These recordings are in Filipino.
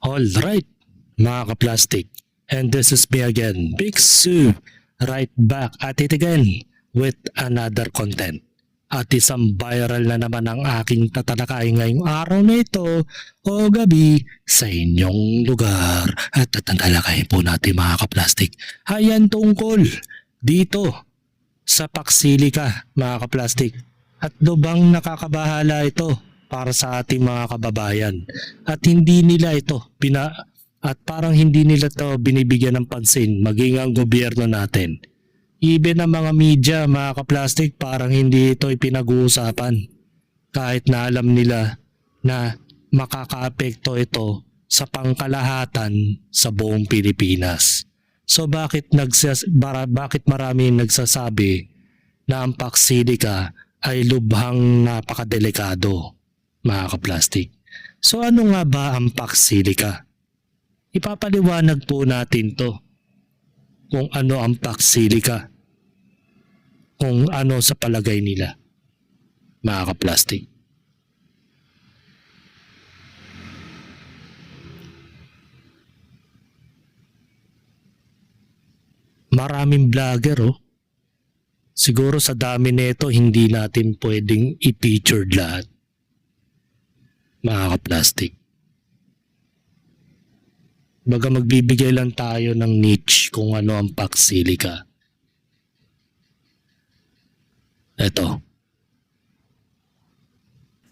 Alright, mga ka-plastic. And this is me again, Big Sue, right back at it again with another content. At isang viral na naman ang aking tatalakay ngayong araw na ito o gabi sa inyong lugar. At tatalakay po natin mga ka-plastic. Ayan tungkol dito sa Paksilika mga ka-plastic. At lubang nakakabahala ito para sa ating mga kababayan. At hindi nila ito parang hindi nila ito binibigyan ng pansin maging ang gobyerno natin. Even ang mga media, mga ka-plastic, parang hindi ito ipinag-uusapan. Kahit na alam nila na makakaapekto ito sa pangkalahatan sa buong Pilipinas. So bakit marami nagsasabi na ang Paksilika ay lubhang napakadelikado, mga ka-plastic? So ano nga ba ang Paksilika? Ipapaliwanag po natin to. Kung ano ang Paksilika, kung ano sa palagay nila, mga ka-plastic. Maraming vlogger Siguro sa dami nito hindi natin pwedeng i-featured lahat, mga ka-plastic. Baga magbibigay lang tayo ng niche kung ano ang Paksilika. Ito.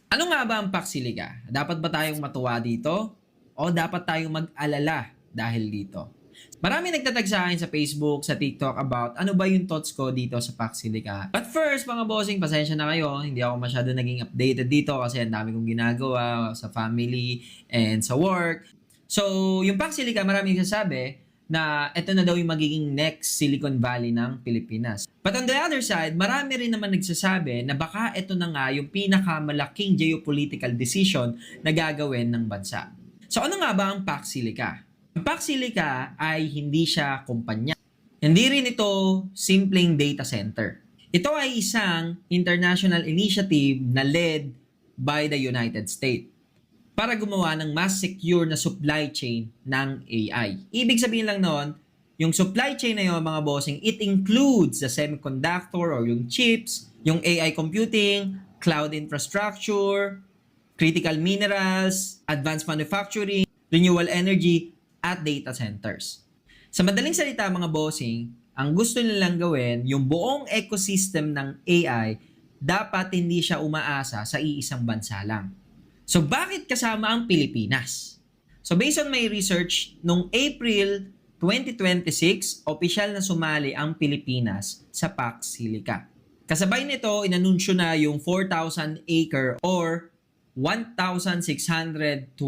Ano nga ba ang Paksilika? Dapat ba tayong matuwa dito? O dapat tayong mag-alala dahil dito? Marami nagtatag sa akin sa Facebook, sa TikTok about ano ba yung thoughts ko dito sa Paksilika. But first, mga bossing, pasensya na kayo. Hindi ako masyado naging updated dito kasi ang dami kong ginagawa sa family and sa work. So, yung Paksilika, maraming nagsasabi na ito na daw yung magiging next Silicon Valley ng Pilipinas. But on the other side, marami rin naman nagsasabi na baka ito na nga yung pinakamalaking geopolitical decision na gagawin ng bansa. So, ano nga ba ang Paksilika? Ang Paksilika ay hindi siya kumpanya. Hindi rin ito simpleng data center. Ito ay isang international initiative na led by the United States para gumawa ng mas secure na supply chain ng AI. Ibig sabihin lang noon, yung supply chain na yun, mga bossing, it includes the semiconductor or yung chips, yung AI computing, cloud infrastructure, critical minerals, advanced manufacturing, renewable energy, at data centers. Sa madaling salita, mga bossing, ang gusto nilang gawin, yung buong ecosystem ng AI, dapat hindi siya umaasa sa iisang bansa lang. So, bakit kasama ang Pilipinas? So, based on my research, nung April 2026, opisyal na sumali ang Pilipinas sa Paksilika. Kasabay nito, inanunsyo na yung 4,000 acre or 1,620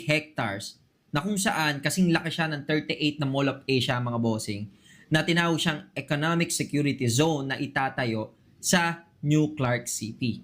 hectares na kung saan kasing laki siya ng 38 na Mall of Asia, mga bossing, na tinawag siyang Economic Security Zone na itatayo sa New Clark City.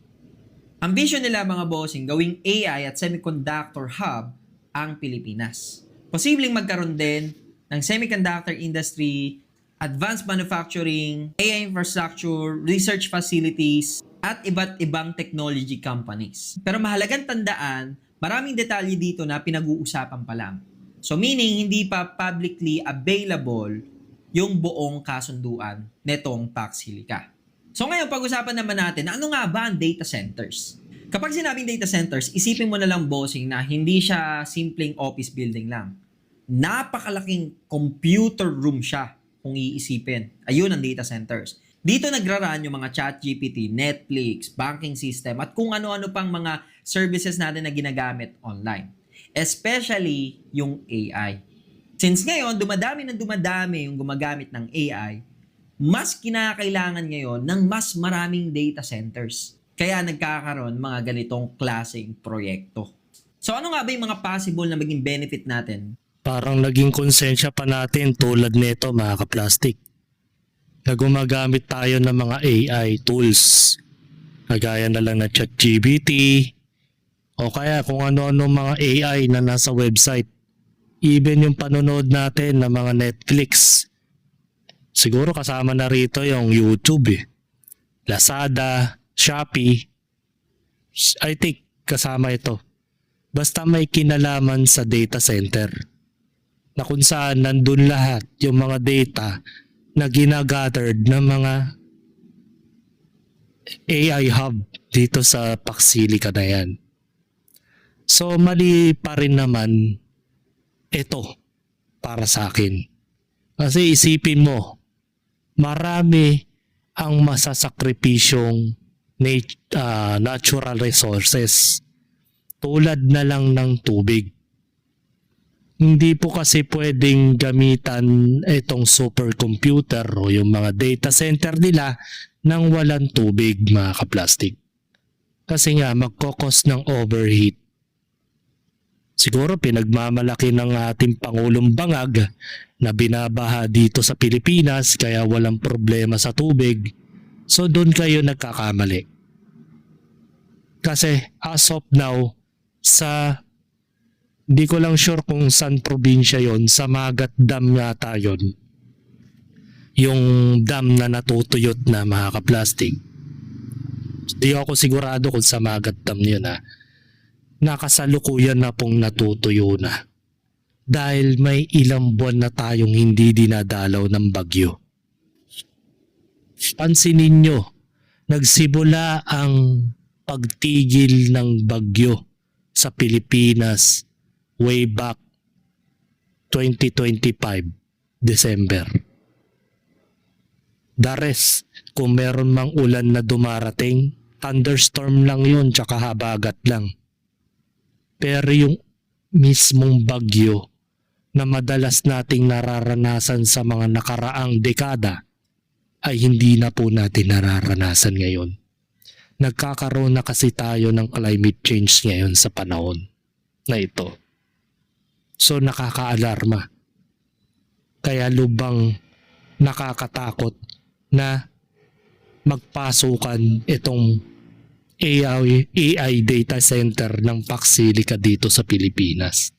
Ang vision nila, mga bossing, gawing AI at semiconductor hub ang Pilipinas. Posibleng magkaroon din ng semiconductor industry, advanced manufacturing, AI infrastructure, research facilities, at iba't ibang technology companies. Pero mahalagang tandaan, maraming detalye dito na pinag-uusapan pa lang. So meaning, hindi pa publicly available yung buong kasunduan netong Paksilika. So ngayon, pag-usapan naman natin, ano nga ba ang data centers? Kapag sinabing data centers, isipin mo na lang, bossing, na hindi siya simpleng office building lang. Napakalaking computer room siya kung iisipin. Ayun ang data centers. Dito nagra-run yung mga ChatGPT, Netflix, banking system, at kung ano-ano pang mga services natin na ginagamit online. Especially yung AI. Since ngayon, dumadami yung gumagamit ng AI, mas kinakailangan ngayon ng mas maraming data centers. Kaya nagkakaroon mga ganitong klaseng proyekto. So ano nga ba yung mga possible na maging benefit natin? Parang naging konsensya pa natin tulad nito, mga ka-plastic, na gumagamit tayo ng mga AI tools. Kagaya na lang na ChatGPT o kaya kung ano-ano mga AI na nasa website. Even yung panonood natin ng mga Netflix. Siguro kasama na rito yung YouTube Lazada, Shopee. I think kasama ito. basta may kinalaman sa data center na kung saan nandun lahat yung mga data na ginagathered ng mga AI hub dito sa Paxilica na yan. So mali pa rin naman ito para sa akin. Kasi isipin mo, marami ang masasakripisyong natural resources tulad na lang ng tubig. Hindi po kasi pwedeng gamitan itong supercomputer o yung mga data center nila nang walang tubig, mga kaplastik. Kasi nga magkokos ng overheat. Siguro pinagmamalaki ng ating Pangulong Bangag na binabaha dito sa Pilipinas kaya walang problema sa tubig. So doon kayo nagkakamali. Kasi as of now, di ko lang sure kung saan probinsya yon, sa Magat Dam yata yon. Yung dam na natutuyot na, mga kaplastik. Di ako sigurado kung sa Magat Dam yun ha. Nakasalukuyan na pong natutuyo na. Dahil may ilang buwan na tayong hindi dinadalaw ng bagyo. Pansinin nyo, nagsimula ang pagtigil ng bagyo sa Pilipinas way back 2025 December. The rest, kung meron mang ulan na dumarating, thunderstorm lang yun tsaka habagat lang. Pero yung mismong bagyo na madalas nating nararanasan sa mga nakaraang dekada ay hindi na po natin nararanasan ngayon. Nagkakaroon na kasi tayo ng climate change ngayon sa panahon na ito. So nakakaalarma. Kaya lubang nakakatakot na magpasukan itong AI data center ng Paxilica dito sa Pilipinas.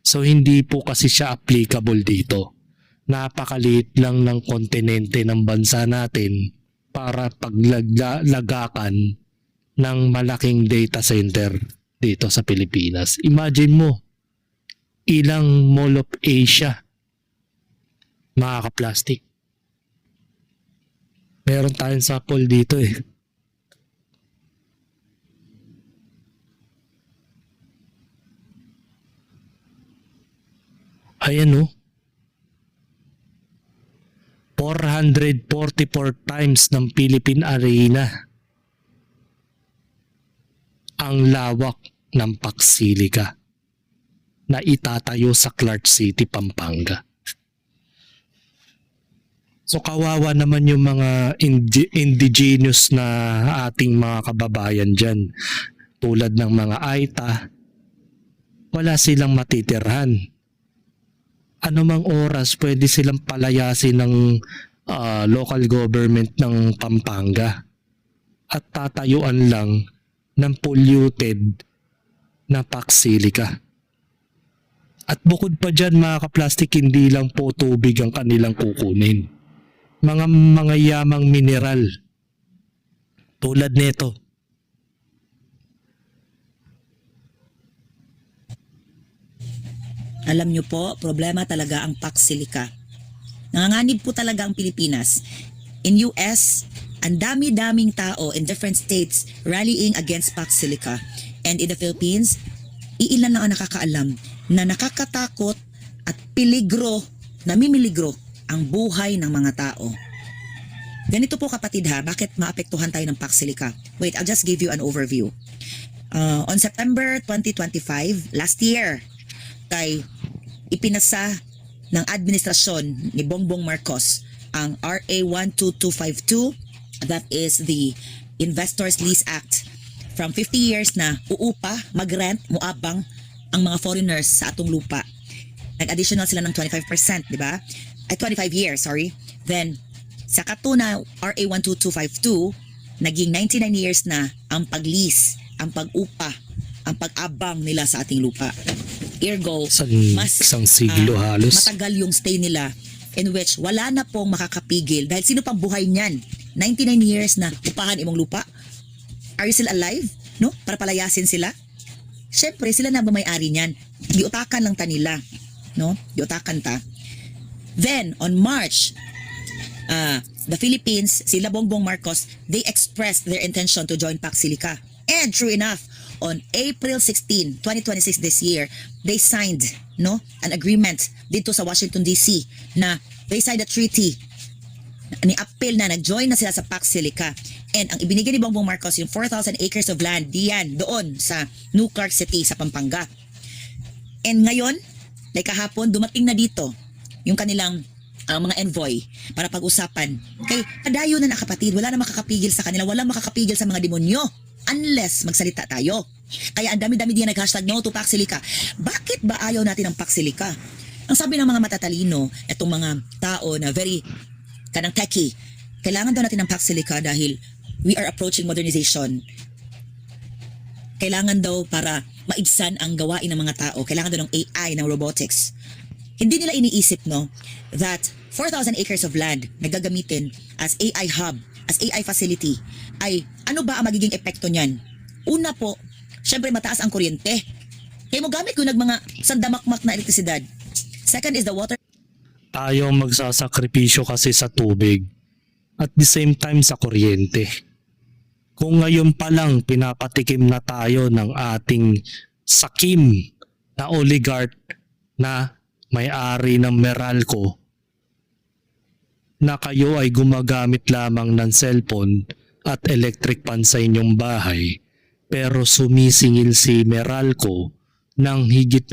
So hindi po kasi siya applicable dito. Napakaliit lang ng kontinente ng bansa natin para paglagakan ng malaking data center dito sa Pilipinas. Imagine mo, ilang Mall of Asia, mga kaplastik. Meron tayong sapol dito eh. Ayan oh. 444 times ng Philippine Arena ang lawak ng Paxilica na itatayo sa Clark City, Pampanga. So kawawa naman yung mga indigenous na ating mga kababayan dyan. Tulad ng mga Aita, wala silang matitirhan. Anumang oras pwede silang palayasin ng local government ng Pampanga at tatayuan lang ng polluted na Paxilica. At bukod pa dyan, mga kaplastik, hindi lang po tubig ang kanilang kukunin. Mga yamang mineral tulad nito. Alam nyo po, problema talaga ang Paxilica. Nanganganib po talaga ang Pilipinas. In US, ang dami-daming tao in different states rallying against Paxilica. And in the Philippines, iilan lang ang nakakaalam na nakakatakot at namimiligro ang buhay ng mga tao. Ganito po kapatid ha, bakit maapektuhan tayo ng Paxilica? Wait, I'll just give you an overview. On September 2025, last year, ipinasa ng administrasyon ni Bongbong Marcos ang RA 12252, that is the Investors Lease Act. From 50 years na uupa, mag-rent, muabang ang mga foreigners sa atong lupa. Nag-additional sila ng 25%, di ba? Ay, 25 years, sorry. Then, sa katuna RA 12252, naging 99 years na ang pag-lease, ang pag-upa, ang pag-abang nila sa ating lupa. Ergo, Isang siglo halos. matagal yung stay nila in which wala na pong makakapigil dahil sino pang buhay niyan? 99 years na upahan imong lupa? Are you still alive? No? Para palayasin sila? syempre sila na ba may-ari niyan? Giutakan lang ta nila, no? Giutakan ta. Then on March, the Philippines, sila Bongbong Marcos, they expressed their intention to join Pax Silica. And true enough, on April 16, 2026 this year, they signed an agreement dito sa Washington DC na they signed a treaty ni-appeal na nag-join na sila sa Pax Silica. And ang ibinigay ni Bongbong Marcos yung 4,000 acres of land diyan doon sa New Clark City sa Pampanga. And ngayon, like kahapon, dumating na dito yung kanilang mga envoy para pag-usapan. Kay padayo na nakapatid, wala na makakapigil sa kanila, wala makakapigil sa mga demonyo unless magsalita tayo. Kaya ang dami-dami din nag-hashtag no to Pax Silica. Bakit ba ayaw natin ng Pax Silica? Ang sabi ng mga matatalino, itong mga tao na very kanang techie, kailangan daw natin ng Pax Silica dahil we are approaching modernization. Kailangan daw para maibsan ang gawain ng mga tao. Kailangan daw ng AI, ng robotics. Hindi nila iniisip, that 4,000 acres of land na gagamitin as AI hub, as AI facility, ay ano ba ang magiging epekto niyan? Una po, syempre mataas ang kuryente. Kaya mo gamit ko mga sandamakmak na elektrisidad. Second is the water. Tayo magsasakripisyo kasi sa tubig at the same time sa kuryente. Kung ngayon pa lang pinapatikim na tayo ng ating sakim na oligarch na may-ari ng Meralco na kayo ay gumagamit lamang ng cellphone at electric pan sa inyong bahay, pero sumisingil si Meralco ng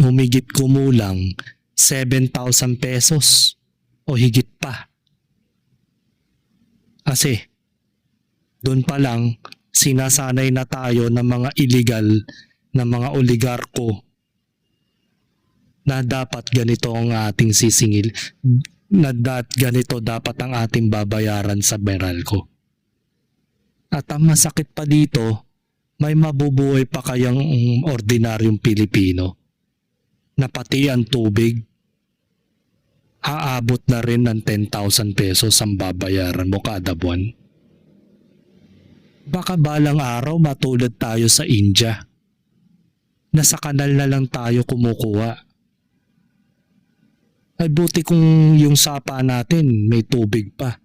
humigit kumulang 7,000 pesos o higit pa. Kasi doon pa lang sinasanay na tayo ng mga illegal na mga oligarko na dapat ganito ang ating sisingil, na ganito dapat ang ating babayaran sa Meralco. At ang masakit pa dito, may mabubuhay pa kayang ordinaryong Pilipino na pati ang tubig aabot na rin ng 10,000 pesos ang babayaran mo kada buwan. Baka balang araw matulad tayo sa India na sa kanal na lang tayo kumukuha. Ay buti kung yung sapa natin may tubig pa,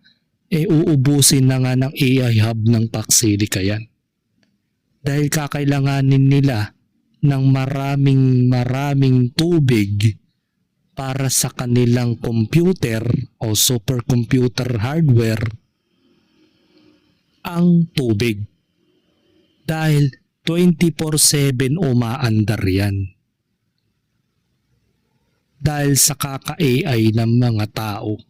uubusin na nga ng AI hub ng Pax Silica yan. Dahil kakailanganin nila ng maraming tubig para sa kanilang computer o supercomputer hardware ang tubig. Dahil 24/7 umaandar yan. Dahil sa kaka-AI ng mga tao.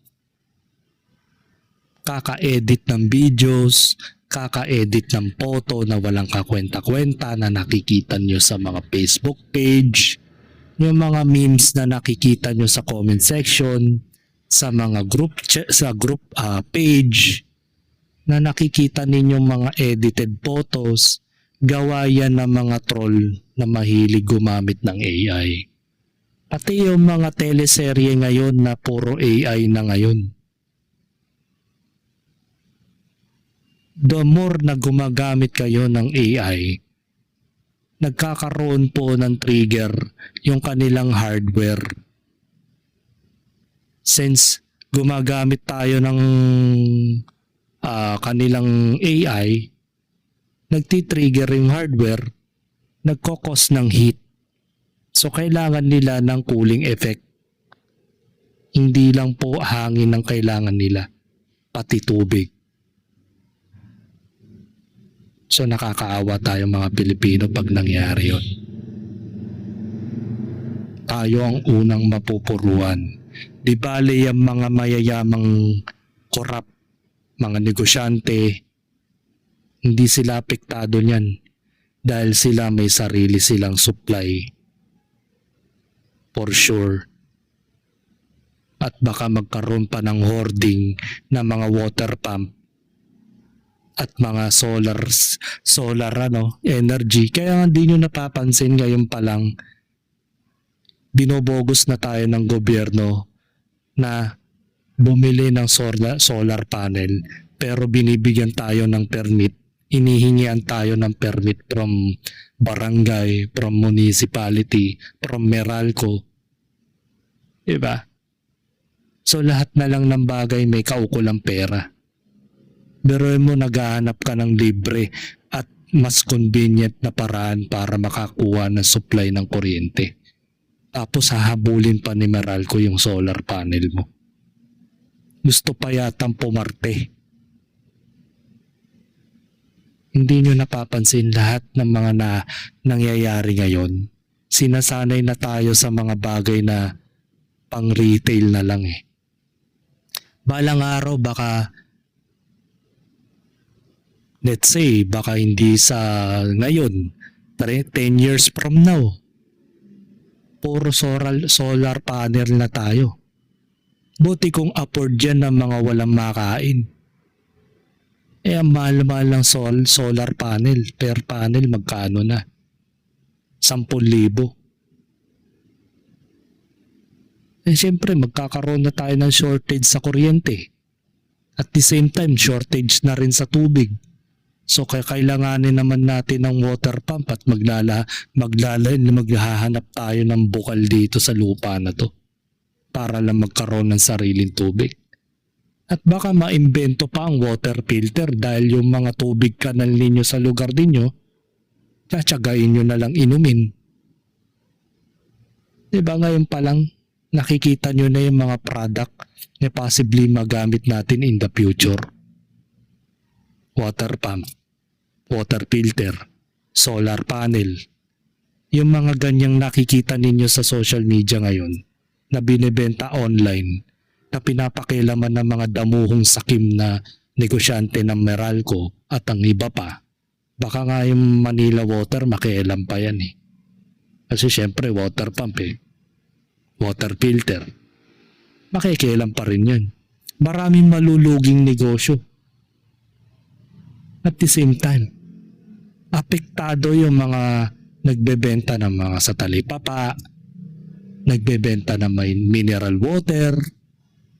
Kaka-edit ng videos, kaka-edit ng photo na walang kakwenta-kwenta na nakikita nyo sa mga Facebook page, yung mga memes na nakikita nyo sa comment section, sa mga group page, na nakikita ninyo mga edited photos, gawa yan ng mga troll na mahilig gumamit ng AI. Pati yung mga teleserye ngayon na puro AI na ngayon. The more na gumagamit kayo ng AI, nagkakaroon po ng trigger yung kanilang hardware. Since gumagamit tayo ng kanilang AI, nagtitrigger yung hardware, nagkokos ng heat. So kailangan nila ng cooling effect. Hindi lang po hangin ang kailangan nila, pati tubig. So nakakaawa tayo mga Pilipino pag nangyari yun. Tayo ang unang mapupuruan. Di bale yung mga mayayamang korap, mga negosyante, hindi sila apektado niyan dahil sila may sarili silang supply. For sure. At baka magkaroon pa ng hoarding na mga water pump at mga solar energy. Kaya hindi nyo napapansin ngayon pa lang binobogos na tayo ng gobyerno na bumili ng solar panel pero binibigyan tayo ng permit hinihingian tayo ng permit from barangay, from municipality, from Meralco. Diba? So lahat na lang ng bagay may kaukulang pera. Biruin mo naghahanap ka ng libre at mas convenient na paraan para makakuha ng supply ng kuryente. Tapos hahabulin pa ni Meralco yung solar panel mo. Gusto pa yatang pumarte. Hindi nyo napapansin lahat ng mga nangyayari ngayon. Sinasanay na tayo sa mga bagay na pang retail na lang eh. Balang araw baka let's say baka hindi sa ngayon 10 years from now puro solar panel na tayo. Buti kung afford yan ng mga walang makain. Ang mahal-mahal ng solar panel. Per panel magkano na? 10,000. Siyempre magkakaroon na tayo ng shortage sa kuryente. At the same time, shortage na rin sa tubig. So kailanganin naman natin ng water pump at maghahanap tayo ng bukal dito sa lupa na to para lang magkaroon ng sariling tubig. At baka maimbento pa ang water filter dahil yung mga tubig kanal ninyo sa lugar ninyo, tsatsagain nyo na lang inumin. Diba ngayon pa lang, nakikita nyo na yung mga product na possibly magamit natin in the future. Water pump, water filter, solar panel. Yung mga ganyang nakikita ninyo sa social media ngayon na binibenta online na pinapakilaman ng mga damuhong sakim na negosyante ng Meralco at ang iba pa. Baka nga yung Manila Water makialam pa yan eh. Kasi syempre water pump eh. Water filter. Makikialam pa rin yan. Maraming maluluging negosyo. At the same time, apektado yung mga nagbebenta ng mga sa talipapa, nagbebenta ng may mineral water.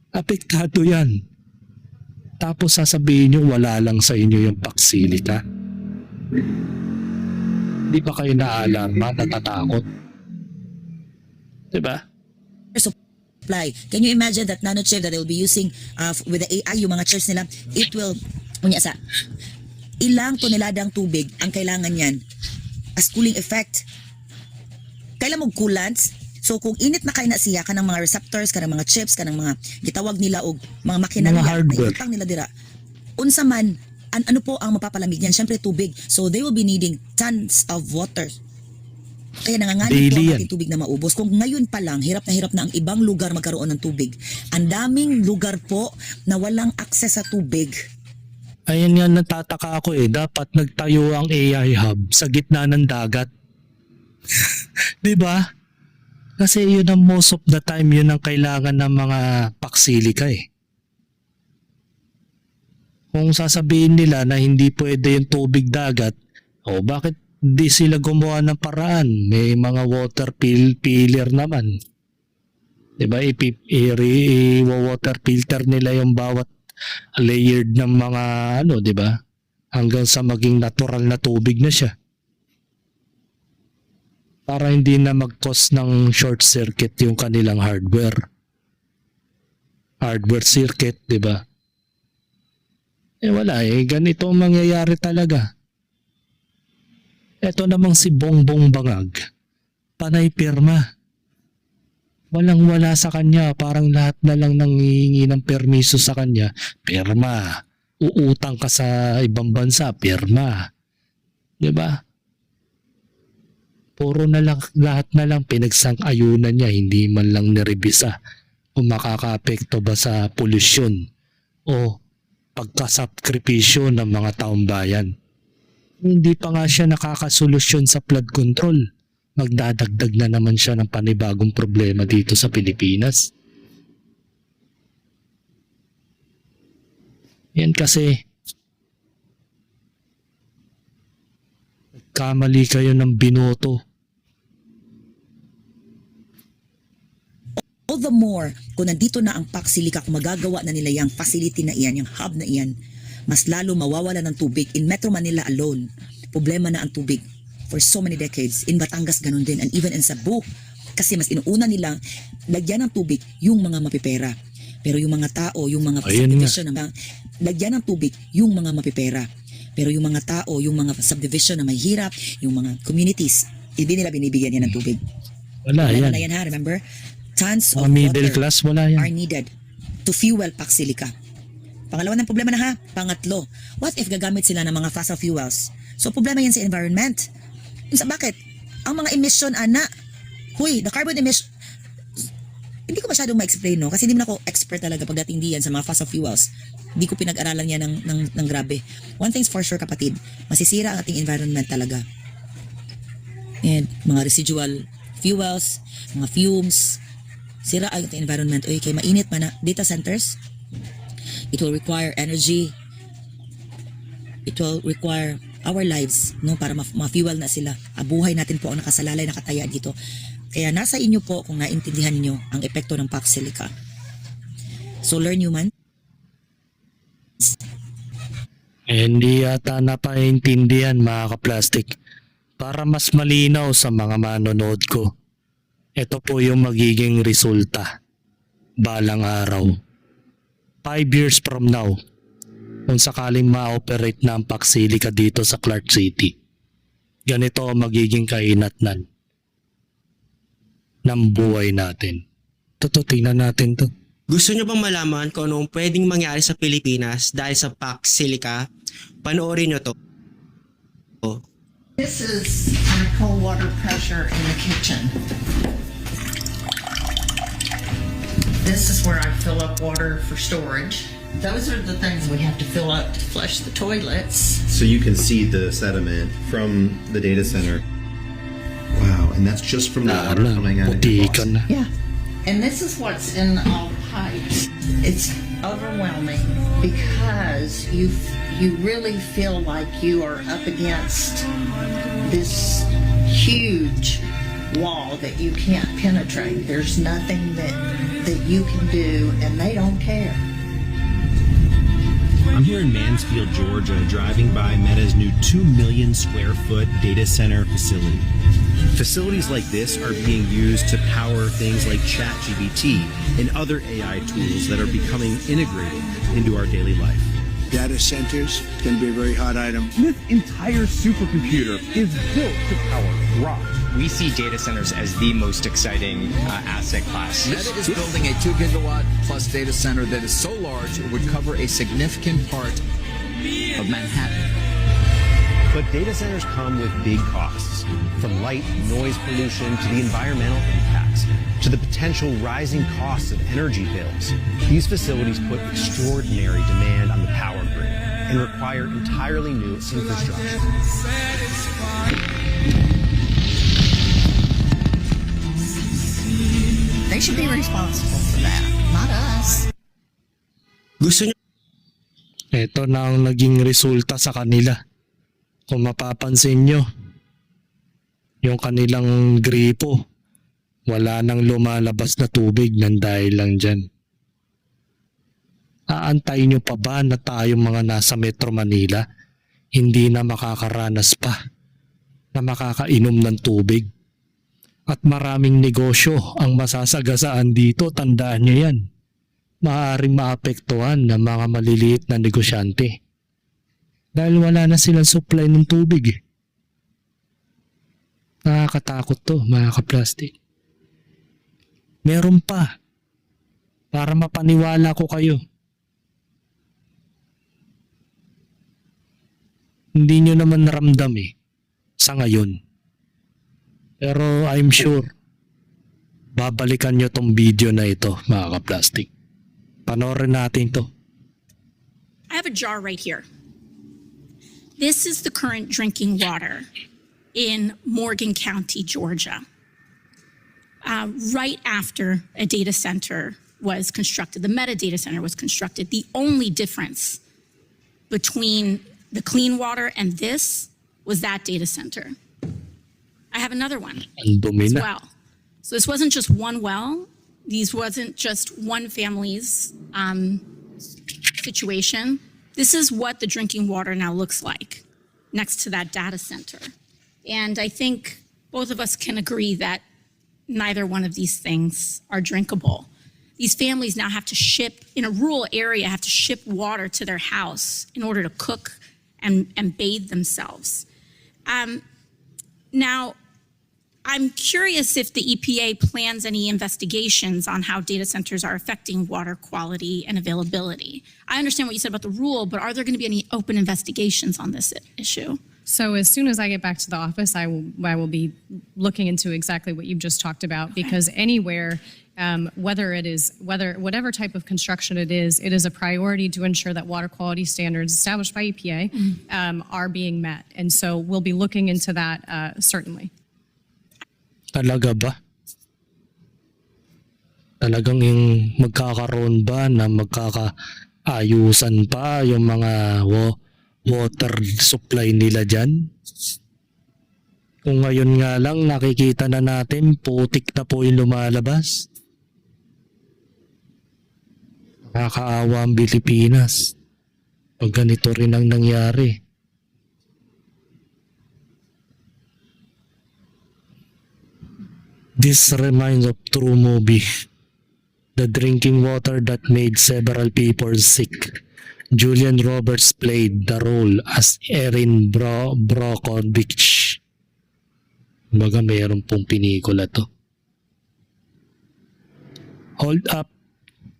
Apektado yan. Tapos sasabihin nyo wala lang sa inyo yung paksilika. Di ba kayo naalarma, natatakot? Diba? Supply. Can you imagine that nanochip that they will be using with the AI, yung mga chips nila, it will, ilang toneladang tubig ang kailangan yan as cooling effect. Kailan mo coolants? So kung init na kay na siya kanang mga receptors, kanang mga chips, kanang mga gitawag nila og mga makinarya, Mga hardware. ay utang nila dira. Unsa man, ano po ang mapapalamig niyan? Syempre tubig. So they will be needing tons of water. Kaya nanganganib po Daily ang yan. ating tubig na maubos. Kung ngayon pa lang, hirap na ang ibang lugar magkaroon ng tubig. Ang daming lugar po na walang access sa tubig. Ayan nga natataka ako eh. Dapat nagtayo ang AI hub sa gitna ng dagat. Diba? Kasi yun ang most of the time yun ang kailangan ng mga paksilika eh. Kung sasabihin nila na hindi pwede yung tubig dagat, bakit di sila gumawa ng paraan? May mga water filler naman. Diba? I-water filter nila yung bawat layered ng mga diba? Hanggang sa maging natural na tubig na siya. Para hindi na mag-cause ng short circuit yung kanilang hardware. Hardware circuit, diba? Wala ganito ang mangyayari talaga. Ito namang si Bongbong Bangag, panay pirma. Walang-wala sa kanya, parang lahat na lang nanghihingi ng permiso sa kanya, pirma. Uutang ka sa ibang bansa, pirma. Diba? Puro na lang, lahat na lang pinagsang-ayunan niya, hindi man lang nirebisa kung makaka-apekto ba sa polusyon o pagkasakripisyo ng mga taong bayan. Hindi pa nga siya nakakasolusyon sa flood control. Magdadagdag na naman siya ng panibagong problema dito sa Pilipinas. Yan kasi kamali kayo ng binoto. All the more, kung nandito na ang Paxilica, kung magagawa na nila yung facility na iyan, yung hub na iyan, mas lalo mawawala ng tubig. In Metro Manila alone, problema na ang tubig for so many decades. In Batangas ganun din, and even in Cebu, kasi mas inuuna nilang lagyan ng tubig yung mga mapipera. Pero yung mga tao, yung mga subdivision na lagyan ng tubig yung mga mapipera. Pero yung mga tao, yung mga subdivision na may hirap, yung mga communities, hindi nila binibigyan yan ng tubig. Wala yan. Na yan ha, remember? Tons Mga of middle water class, wala are yan. needed to fuel Pax Silica. Pangalawa ng problema na ha. Pangatlo, what if gagamit sila ng mga fossil fuels? So problema yan sa environment. Bakit? Ang mga emission, the carbon emission, hindi ko masyadong ma-explain, no? Kasi hindi man ako expert talaga pagdating diyan sa mga fossil fuels. Hindi ko pinag-aralan yan ng grabe. One thing's for sure, kapatid, masisira ang ating environment talaga. And mga residual fuels, mga fumes, sira ang ating environment. Okay, mainit man na. Data centers, it will require energy. It will require our lives, no, para ma-fuel na sila. Buhay natin po ang nakasalalay, nakataya dito. Kaya nasa inyo po kung naintindihan niyo ang epekto ng Pax Silica. So learn human. Hindi yata napaintindihan mga kaplastik. Para mas malinaw sa mga manonood ko, ito po yung magiging resulta balang araw. 5 years from now, kung sakaling ma-operate na ang Pax Silica dito sa Clark City, ganito ang magiging kainatnan ng buhay natin. Tingnan natin to. Gusto nyo bang malaman kung anong pwedeng mangyari sa Pilipinas dahil sa Pax Silica? Panoorin nyo to. This is our cold water pressure in the kitchen. This is where I fill up water for storage. Those are the things we have to fill up to flush the toilets. So you can see the sediment from the data center. Wow, and that's just from the water coming out of your Puti ka na. Yeah. And this is what's in all the pipes. It's overwhelming because you really feel like you are up against this huge wall that you can't penetrate. There's nothing that you can do, and they don't care. I'm here in Mansfield, Georgia, driving by Meta's new 2 million square foot data center facility. Facilities like this are being used to power things like ChatGPT and other AI tools that are becoming integrated into our daily life. Data centers can be a very hot item. This entire supercomputer is built to power Grok. We see data centers as the most exciting asset class. Meta is building a 2 gigawatt plus data center that is so large it would cover a significant part of Manhattan. But data centers come with big costs, from light, noise pollution to the environmental impacts, to the potential rising costs of energy bills. These facilities put extraordinary demand on the power grid and require entirely new infrastructure. They should be responsible for that, not us. Gusto nyo Ito na ang naging resulta sa kanila. Kung mapapansin nyo, yung kanilang gripo, wala nang lumalabas na tubig ng dahil lang dyan. Aantay nyo pa ba na tayong mga nasa Metro Manila hindi na makakaranas pa na makakainom ng tubig? At maraming negosyo ang masasagasaan dito, tandaan nyo yan. Maaaring maapektuhan ng mga maliliit na negosyante. Dahil wala na silang supply ng tubig. Nakakatakot to, mga kaplastik. Meron pa. Para mapaniwala ko kayo. Hindi nyo naman naramdam sa ngayon. Pero I'm sure, babalikan nyo tong video na ito, mga kaplastik. Panoorin natin to. I have a jar right here. This is the current drinking water in Morgan County, Georgia. Right after a data center was constructed, the Meta data center was constructed, the only difference between the clean water and this was that data center. I have another one Ang dumi as na. well. So this wasn't just one well. These wasn't just one family's situation. This is what the drinking water now looks like next to that data center. And I think both of us can agree that neither one of these things are drinkable. These families now have to ship, in a rural area, have to ship water to their house in order to cook and bathe themselves. Now, I'm curious if the EPA plans any investigations on how data centers are affecting water quality and availability. I understand what you said about the rule, but are there going to be any open investigations on this issue? So as soon as I get back to the office, I will be looking into exactly what you've just talked about, because anywhere, whatever type of construction it is a priority to ensure that water quality standards established by EPA are being met. And so we'll be looking into that certainly. Talaga ba? Talagang yung magkakaroon ba na magkakaayusan pa yung mga water supply nila dyan? Kung ngayon nga lang nakikita na natin putik na po yung lumalabas. Nakakaawa ang Pilipinas pag ganito rin ang nangyari. This reminds of true movie, The Drinking Water That Made Several People Sick. Julian Roberts played the role as Erin Brockovich. Baga mayroon pong pinikula to. Hold up.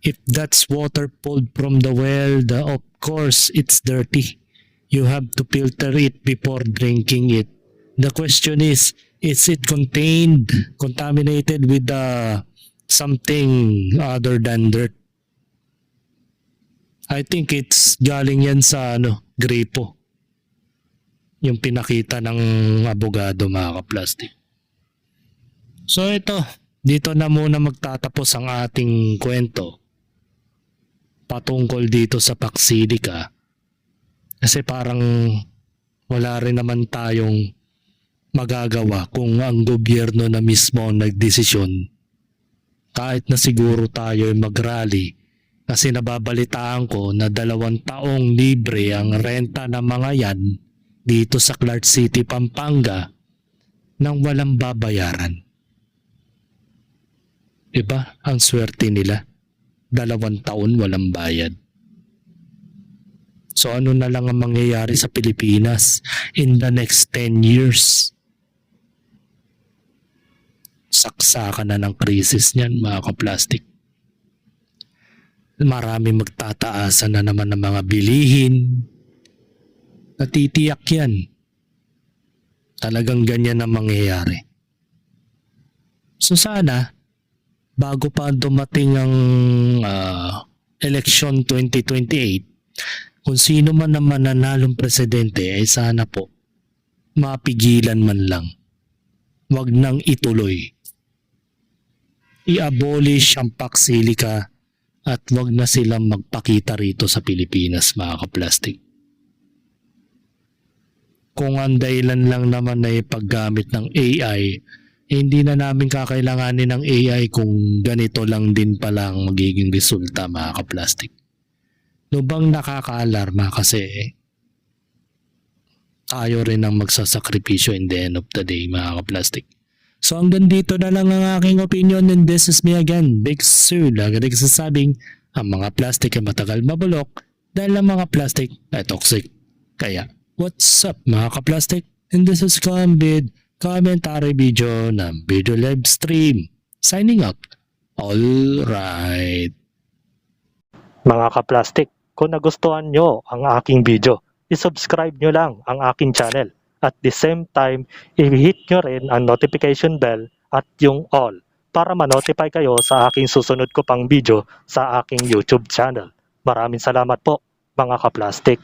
If that's water pulled from the well, of course it's dirty. You have to filter it before drinking it. The question is it contaminated with something other than dirt? I think it's galing yan sa gripo. Yung pinakita ng abogado, mga kaplastik. So ito, dito na muna magtatapos ang ating kwento patungkol dito sa Paxilica. Kasi parang wala rin naman tayong magagawa kung ang gobyerno na mismo ang nagdesisyon. Kahit na siguro tayo ay mag-rally, kasi nababalitaan ko na 2 taong libre ang renta ng mga yan dito sa Clark City, Pampanga nang walang babayaran. Diba? Ang swerte nila. 2 taon walang bayad. So ano na lang ang mangyayari sa Pilipinas in the next 10 years? Saksakan na ng krisis niyan, mga kaplastik. Marami magtataasan na naman ng mga bilihin. Natitiyak yan. Talagang ganyan ang mangyayari. So sana, bago pa dumating ang election 2028, kung sino man ang mananalong presidente, ay sana po mapigilan man lang. Wag nang ituloy. I-abolish ang Paxilica at wag na silang magpakita rito sa Pilipinas, mga kaplastik. Kung ang dahilan lang naman ay paggamit ng AI, hindi na namin kakailanganin ng AI kung ganito lang din pala ang magiging resulta, mga kaplastik. No bang nakakaalarma kasi tayo rin ang magsasakripisyo in the end of the day, mga kaplastik. So hanggang dito na lang ang aking opinion, and this is me again, Big Sue. Lagi nagsasabing ang mga plastic ay matagal mabulok dahil ang mga plastic ay toxic. Kaya, what's up mga kaplastic? And this is Kambid, commentary video ng Video Live Stream. Signing out. Alright. Mga kaplastic, kung nagustuhan nyo ang aking video, isubscribe nyo lang ang aking channel. At the same time, i-hit nyo rin ang notification bell at yung all para ma-notify kayo sa aking susunod ko pang video sa aking YouTube channel. Maraming salamat po mga kaplastik.